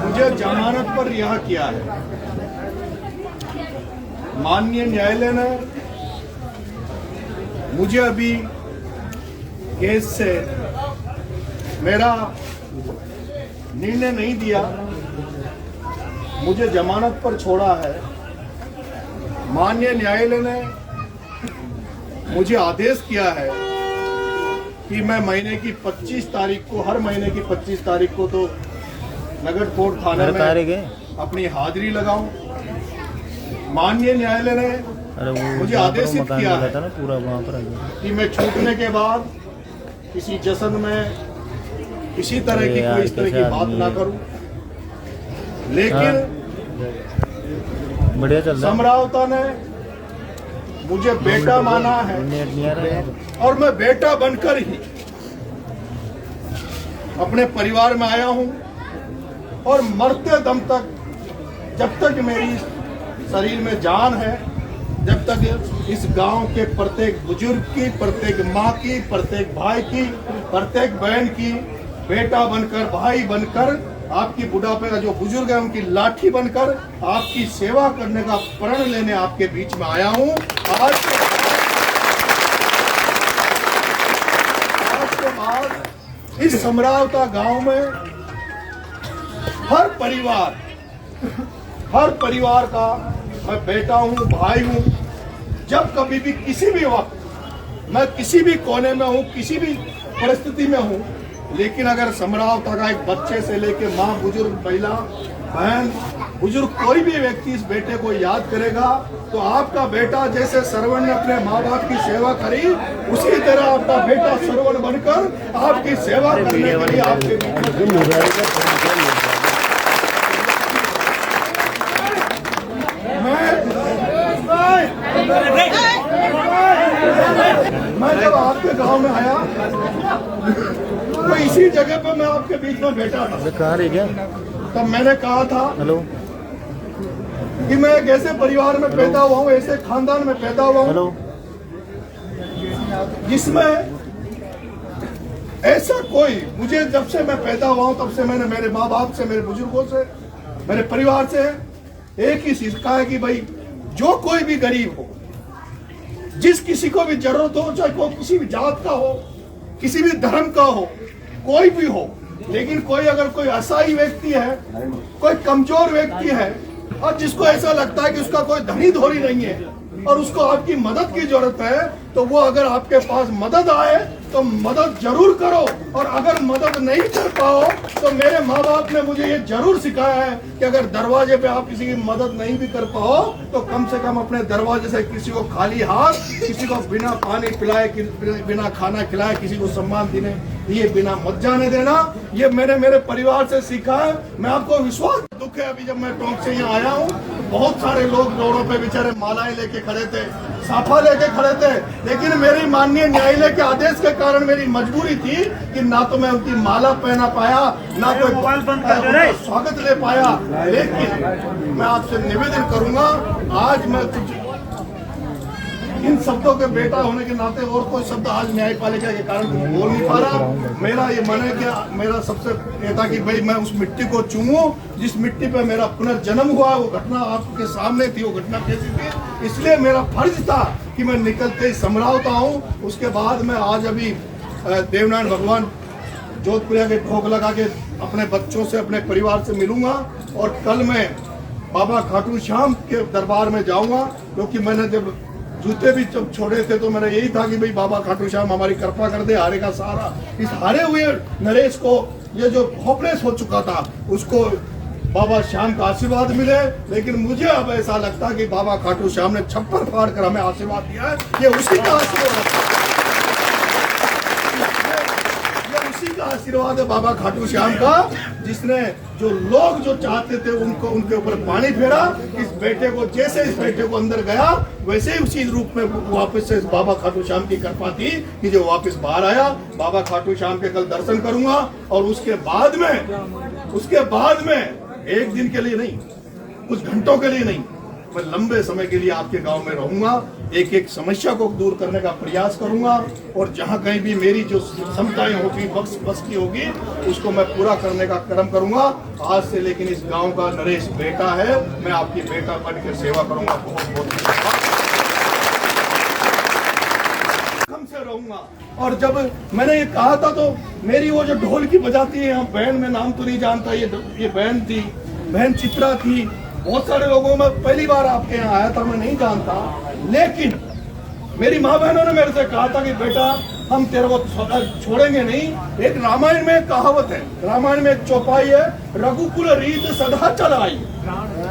मुझे जमानत पर रिहा किया है। माननीय न्यायालय ने मुझे अभी केस से मेरा निर्णय नहीं दिया, मुझे जमानत पर छोड़ा है। माननीय न्यायालय ने मुझे आदेश किया है कि मैं महीने की 25 तारीख को, हर महीने की 25 तारीख को तो नगर कोर्ट थाने में अपनी हाजिरी लगाऊं। माननीय न्यायालय ने मुझे आदेशित किया है कि मैं छूटने के बाद किसी जश्न में किसी तरह की कोई इस तरह की बात ना करूं, लेकिन समरावता ने मुझे बेटा माना है और मैं बेटा बनकर ही अपने परिवार में आया हूं और मरते दम तक, जब तक मेरी शरीर में जान है, जब तक इस गांव के प्रत्येक बुजुर्ग की, प्रत्येक माँ की, प्रत्येक भाई की, प्रत्येक बहन की बेटा बनकर, भाई बनकर, आपकी बुढ़ापे का जो बुजुर्ग है उनकी लाठी बनकर आपकी सेवा करने का प्रण लेने आपके बीच में आया हूं। आज के बाद इस समरावता गांव में हर परिवार का मैं बेटा हूं, भाई हूं। जब कभी भी किसी भी वक्त मैं किसी भी कोने में हूं, किसी भी परिस्थिति में हूं, लेकिन अगर समरावता का एक बच्चे से लेकर माँ, बुजुर्ग, महिला, बहन, बुजुर्ग, कोई भी व्यक्ति इस बेटे को याद करेगा तो आपका बेटा जैसे श्रवण ने अपने माँ बाप की सेवा करी, उसी तरह आपका बेटा श्रवण बनकर आपकी सेवा करने के लिए आपके मैं जब आपके गांव में आया तो इसी जगह पे मैं आपके बीच में बैठा था। कहाँ रह गया? तब मैंने कहा था हेलो कि मैं एक ऐसे परिवार में पैदा हुआ हूँ, ऐसे खानदान में पैदा हुआ हूँ जिसमें ऐसा कोई, मुझे जब से मैं पैदा हुआ हूँ तब से मैंने मेरे माँ बाप से, मेरे बुजुर्गों से, मेरे परिवार से एक ही सीखा है कि भाई जो कोई भी गरीब हो, जिस किसी को भी जरूरत हो, चाहे वो किसी भी जात का हो, किसी भी धर्म का हो, कोई भी हो, लेकिन कोई अगर कोई असहाय व्यक्ति है, कोई कमजोर व्यक्ति है और जिसको ऐसा लगता है कि उसका कोई धनी धोरी नहीं है और उसको आपकी मदद की जरूरत है, तो वो अगर आपके पास मदद आए तो मदद जरूर करो। और अगर मदद नहीं कर पाओ तो मेरे माँ बाप ने मुझे ये जरूर सिखाया है कि अगर दरवाजे पे आप किसी की मदद नहीं भी कर पाओ तो कम से कम अपने दरवाजे से किसी को खाली हाथ, किसी को बिना पानी पिलाए, बिना खाना खिलाए, किसी को सम्मान देने ये बिना मत जाने देना। ये मैंने मेरे परिवार से सीखा है। मैं आपको विश्वास, दुख है अभी जब मैं टोंक से यहाँ आया हूँ, बहुत सारे लोग रोडों पे बेचारे मालाएं लेके खड़े थे, साफा लेके खड़े थे, लेकिन मेरी माननीय न्यायालय के आदेश के कारण मेरी मजबूरी थी कि ना तो मैं उनकी माला पहना पाया, ना कोई स्वागत ले पाया। लेकिन मैं आपसे निवेदन करूंगा, आज मैं इन शब्दों के बेटा होने के नाते और कोई शब्द आज न्यायपालिका के कारण बोल नहीं पा रहा। मेरा ये मन है कि मेरा सबसे ये था कि भाई मैं उस मिट्टी को चूमूं जिस मिट्टी पे मेरा पुनर्जन्म हुआ। वो घटना आपके सामने थी, वो घटना कैसी थी, इसलिए मेरा फर्ज था कि मैं निकलते ही समरावता हूँ। उसके बाद मैं आज अभी देवनारायण भगवान जोधपुरिया के ठोक लगा के अपने बच्चों से, अपने परिवार से मिलूंगा और कल मैं बाबा खाटू श्याम के दरबार में जाऊंगा, क्योंकि मैंने जब जूते भी जब छोड़े थे तो मेरा यही था कि भाई बाबा खाटू श्याम हमारी कृपा कर दे, हारे का सहारा। इस हारे हुए नरेश को, ये जो होपलेस हो चुका था, उसको बाबा श्याम का आशीर्वाद मिले। लेकिन मुझे अब ऐसा लगता है कि बाबा खाटू श्याम ने छप्पर फाड़ कर हमें आशीर्वाद दिया है। ये उसी का आशीर्वाद है, ये उसी का आशीर्वाद है बाबा खाटू श्याम का, जिसने जो लोग जो चाहते थे उनको, उनके ऊपर पानी फेरा। इस बेटे को, जैसे इस बेटे को अंदर गया वैसे ही उसी रूप में वापस से बाबा खाटू श्याम की कृपा थी कि जो वापस बाहर आया। बाबा खाटू श्याम के कल दर्शन करूंगा और उसके बाद में एक दिन के लिए नहीं, कुछ घंटों के लिए नहीं, मैं लंबे समय के लिए आपके गांव में रहूंगा, एक एक समस्या को दूर करने का प्रयास करूंगा और जहां कहीं भी मेरी जो क्षमताएं होगी, बस की होगी, उसको मैं पूरा करने का कर्म करूंगा। आज से लेकिन इस गांव का नरेश बेटा है, मैं आपकी बेटा बन के सेवा करूंगा। बहुत बहुत से रहूंगा। और जब मैंने ये कहा था तो मेरी वो जो ढोल की बजाती है, हम बहन में नाम तो नहीं जानता, ये बहन थी, बहन चित्रा थी, बहुत सारे लोगों में पहली बार आपके यहाँ आया था, मैं नहीं जानता, लेकिन मेरी माँ बहनों ने मेरे से कहा था कि बेटा हम तेरे को छोड़ेंगे नहीं। एक रामायण में एक कहावत है, रामायण में एक चौपाई है, रघुकुल रीत सदा चलाई,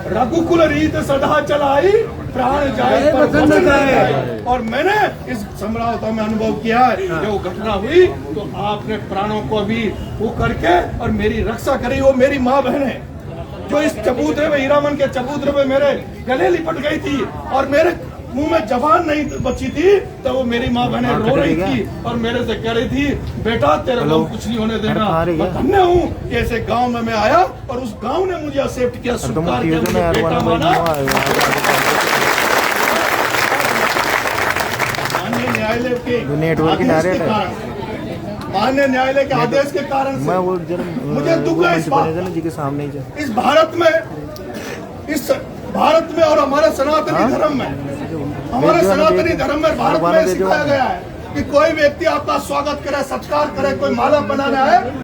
रघुकुल रीत सदा चलाई, प्राण जाए पर वचन जाए। और मैंने इस समरावता में अनुभव किया है, जो घटना हुई तो आपने प्राणों को भी वो करके और मेरी रक्षा करी। वो मेरी माँ बहन है जो इस चबूतरे में, हीरामन के चबूतरे में मेरे गले लिपट गई थी और मेरे मुंह में जबान नहीं बची थी, तो वो मेरी माँ बहनें रो रही थी और मेरे से कह रही थी बेटा तेरे को कुछ नहीं होने देना। मैं धन्य हूँ कि ऐसे गांव में मैं आया और उस गांव ने मुझे एक्सेप्ट किया, स्वीकार किया, मुझे बेटा माना। माननीय न्यायालय के माननीय न्यायालय के आदेश के कारण से मुझे दुख है इस भारत में और हमारे सनातनी धर्म में, हमारे सनातनी धर्म में, भारत में सिखाया गया है कि कोई व्यक्ति आपका स्वागत करे, सत्कार करे, कोई माला बनाना है